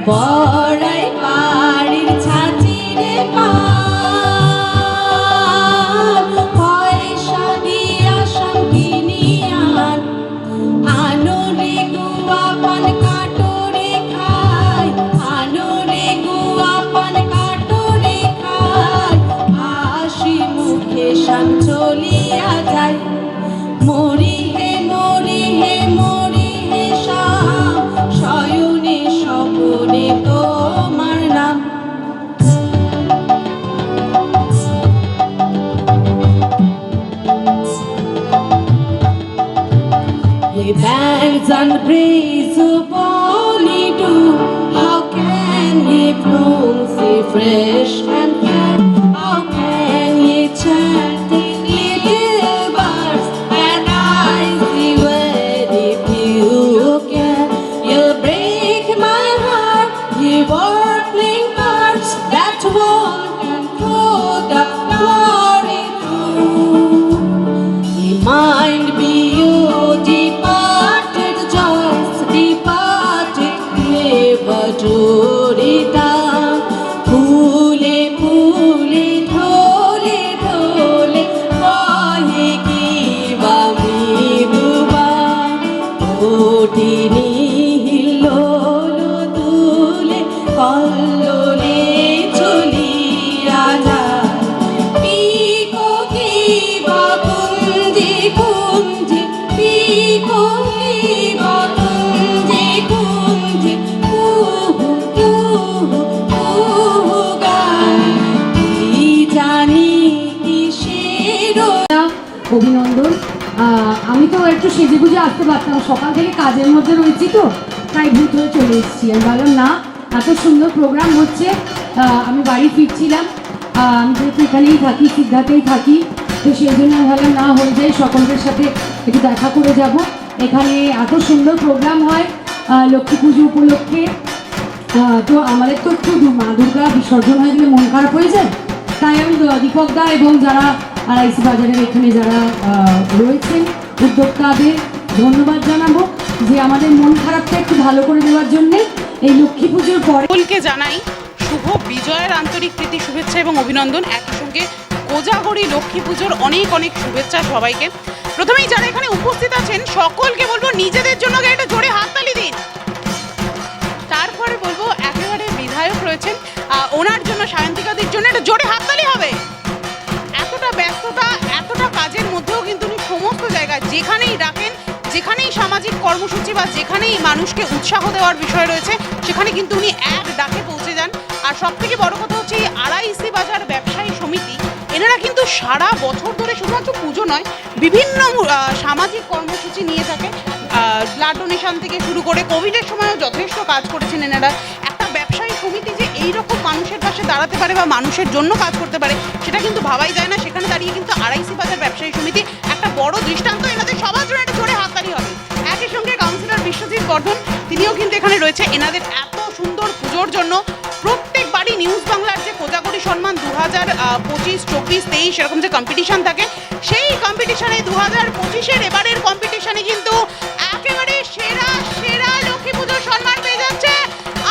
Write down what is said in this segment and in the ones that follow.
পড়াই বাড়ির ছাচিরে পান পয়সা দিয়া সব কিনিয়ান আনরে গুয়া পান কাটরে খায় আনরে গুয়া পান কাটরে খায় হাসি মুখে সব চলিয়া যায় মরি হে মরি হে মরি হে শাম শয়নে স্বপনে তোমার নাম Ye bands and breeze upon it too. How can ye bloom so fresh and fair? How can ye chant in little birds and I see where if you can? You'll break my heart, ye warpling birds that won't control the glory through. Ye mind be you departed joys, departed never to return. Phule phule dhole dhole kahe ki bami duba odini hillolo dule kallole choliya যায় পিকো কি বা কুঞ্জি কুঞ্জি পিকো কি বা কুঞ্জি কুঞ্জি কুহু কুহু কুহু গায় কি জানি কিসের অভিনন্দন। আমি তো একটু সেজে গুজে আসতে পারতাম, সকাল থেকে কাজের মধ্যে রয়েছি তো তাই ভূত হয়ে চলে এসেছি। আমি ভাবলাম না, এত সুন্দর প্রোগ্রাম হচ্ছে, আমি বাড়ি ফিরছিলাম, আমি যেহেতু এখানেই থাকি, সিদ্ধাতেই থাকি, তো সেই জন্য আমি ভাবলাম না হয়ে যায়, সকলের সাথে একটু দেখা করে যাব। এখানে এত সুন্দর প্রোগ্রাম হয় লক্ষ্মী পুজো উপলক্ষে, তো আমাদের তো একটু মা দুর্গা বিসর্জন হয়ে গেলে মন খারাপ হয়ে যায়, তাই আমি দীপক দা এবং যারা আড়াইশি বাজারের এখানে যারা রয়েছেন উদ্যোক্তাদের ধন্যবাদ জানাবো যে আমাদের মন খারাপটা একটু ভালো করে দেওয়ার জন্যে এই লক্ষ্মী পুজোর পরে সকলকে জানাই শুভ বিজয়ের আন্তরিক প্রীতি শুভেচ্ছা এবং অভিনন্দন। একই সঙ্গে কোজাগরি লক্ষ্মী পুজোর অনেক অনেক শুভেচ্ছা সবাইকে। প্রথমেই যারা এখানে উপস্থিত আছেন সকলকে বলবো নিজেদের জন্য একটা জোরে হাততালি দিন। তারপরে বলবো একেবারে বিধায়ক রয়েছেন, ওনার জন্য সায়ন্তিকাদের জন্য একটা জোরে হাততালি হবে। এতটা ব্যস্ততা এতটা কাজের মধ্যেও কিন্তু উনি সমস্ত জায়গায় যেখানেই ডাকেন, যেখানেই সামাজিক কর্মসূচি বা যেখানেই মানুষকে উৎসাহ দেওয়ার বিষয় রয়েছে সেখানে কিন্তু উনি এক ডাকে পৌঁছে যান। আর সবথেকে বড় কথা হচ্ছে এই আড়াইশি বাজার ব্যবসায়ী সমিতি, এনারা কিন্তু সারা বছর ধরে শুধুমাত্র পুজো নয় বিভিন্ন সামাজিক কর্মসূচি নিয়ে থাকে, ব্লাড ডোনেশন থেকে শুরু করে কোভিডের সময়ও যথেষ্ট কাজ করেছেন এনারা। একটা ব্যবসায়ী সমিতি যে এইরকম মানুষের পাশে দাঁড়াতে পারে বা মানুষের জন্য কাজ করতে পারে সেটা কিন্তু ভাবাই যায় না। সেখানে দাঁড়িয়ে কিন্তু আড়াইশি বাজার ব্যবসায়ী সমিতি একটা বড় দৃষ্টান্ত, এনাদের সবার জন্য একটা জোরে হাততালি হবে। একই সঙ্গে কাউন্সিলর বিশ্বজিৎ বর্ধন তিনিও কিন্তু এখানে রয়েছে এনাদের এত সুন্দর পুজোর জন্য। প্রত্যেকবারই নিউজ বাংলার যে কোজাগরি সম্মান 2025, 24, 23 এরকম যে কম্পিটিশন থাকে সেই কম্পিটিশনে 2025-এর এবারের কম্পিটিশনে কিন্তু একেবারে সেরা সেরা লক্ষ্মী পুজোর সম্মান পেয়ে যাচ্ছে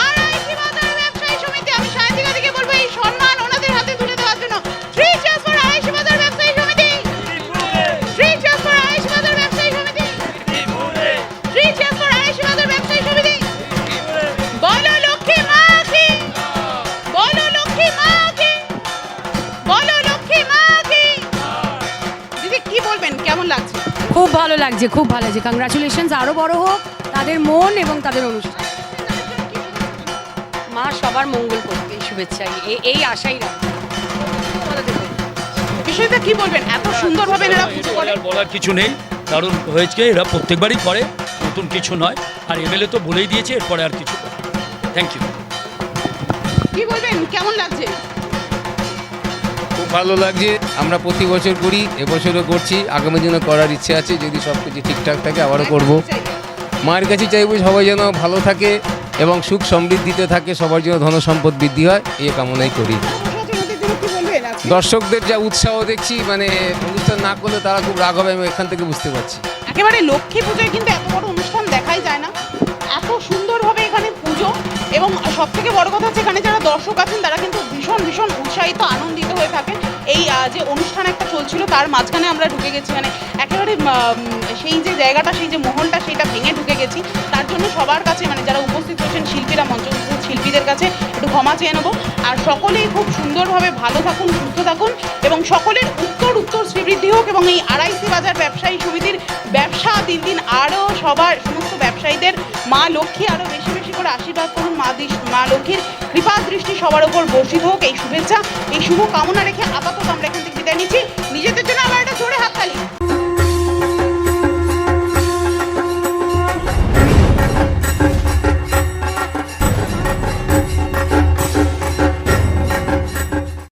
আড়াইশি বাজার ব্যবসায়ী সমিতি। আমি সায়ন্তিকাদিকে বলবো এই সম্মান ওনাদের হাতে তুলে দেওয়ার জন্য। 3 cheers for আড়াইশি বাজার ব্যবসায়ী সমিতি। 3 cheers for আড়াইশি বাজার ব্যবসায়ী সমিতি। 3 cheers for আড়াইশি বাজার ব্যবসায়ী সমিতি। বলো লক্ষ্মী মা কি, বলো লক্ষ্মী মা কি, বলো লক্ষ্মী মা কি। দিদি কি বলবেন, কেমন লাগছে? খুব ভালো লাগছে, খুব ভালো লাগছে। কংগ্রাচুলেশনস, আরও বড় হোক তাদের মন এবং তাদের অনুষ্ঠান। মা সবার মঙ্গল করবে, এই শুভেচ্ছা, এই আশাই রাখবে। বিষয়টা কি বলবেন, এত সুন্দরভাবে এরা পুজো করে? বলার কিছু নেই, কারণ হয়েছে এরা প্রত্যেকবারই করে, নতুন কিছু নয়। আর এমএলএ তো বলেই দিয়েছে এরপরে আর কিছু। Thank you. কি বলবেন, কেমন লাগছে? খুব ভালো লাগছে। আমরা প্রতি বছর করি, এবছরও করছি, আগামী দিনে করার ইচ্ছে আছে, যদি সব কিছু ঠিকঠাক থাকে আবারও করব। মায়ের কাছে চাইব সবাই যেন ভালো থাকে এবং সুখ সমৃদ্ধিতে থাকে, সবার জন্য ধন সম্পদ বৃদ্ধি হয়, এই কামনাই করি। দর্শকদের যা উৎসাহ দেখছি, মানে অনুষ্ঠান না করলে তারা খুব রাগ হবে, আমি এখান থেকে বুঝতে পারছি। একেবারে লক্ষ্মী পুজোয় কিন্তু এত বড় অনুষ্ঠান দেখাই যায় না, এত সুন্দরভাবে এখানে পুজো এবং সব থেকে বড় কথা হচ্ছে এখানে যারা দর্শক আছেন তারা কিন্তু ভীষণ ভীষণ উৎসাহিত আনন্দিত হয়ে থাকেন। এই যে অনুষ্ঠান একটা চলছিল তার মাঝখানে আমরা ঢুকে গেছি, মানে একেবারে সেই যে জায়গাটা, সেই যে মহলটা, সেইটা ভেঙে ঢুকে গেছি। তার জন্য সবার কাছে, মানে যারা উপস্থিত হয়েছেন শিল্পীরা, মঞ্চ শিল্পীদের কাছে একটু ক্ষমা চেয়ে নেবো। আর সকলেই খুব সুন্দরভাবে ভালো থাকুন, সুস্থ থাকুন এবং সকলের উত্তর শ্রীবৃদ্ধি হোক এবং এই আড়াইসি বাজার ব্যবসায়ী সমিতির ব্যবসা দিন দিন আরও সমস্ত ব্যবসায়ীদের মা লক্ষ্মী আরও বেশি বেশি করে আশীর্বাদ করুন। মা লক্ষ্মীর কৃপা দৃষ্টি সবার ওপর বর্ষিত হোক, এই শুভেচ্ছা, এই শুভ কামনা রেখে আপাতত আমরা এখান থেকে বিদায় নিচ্ছি। নিজেদের জন্য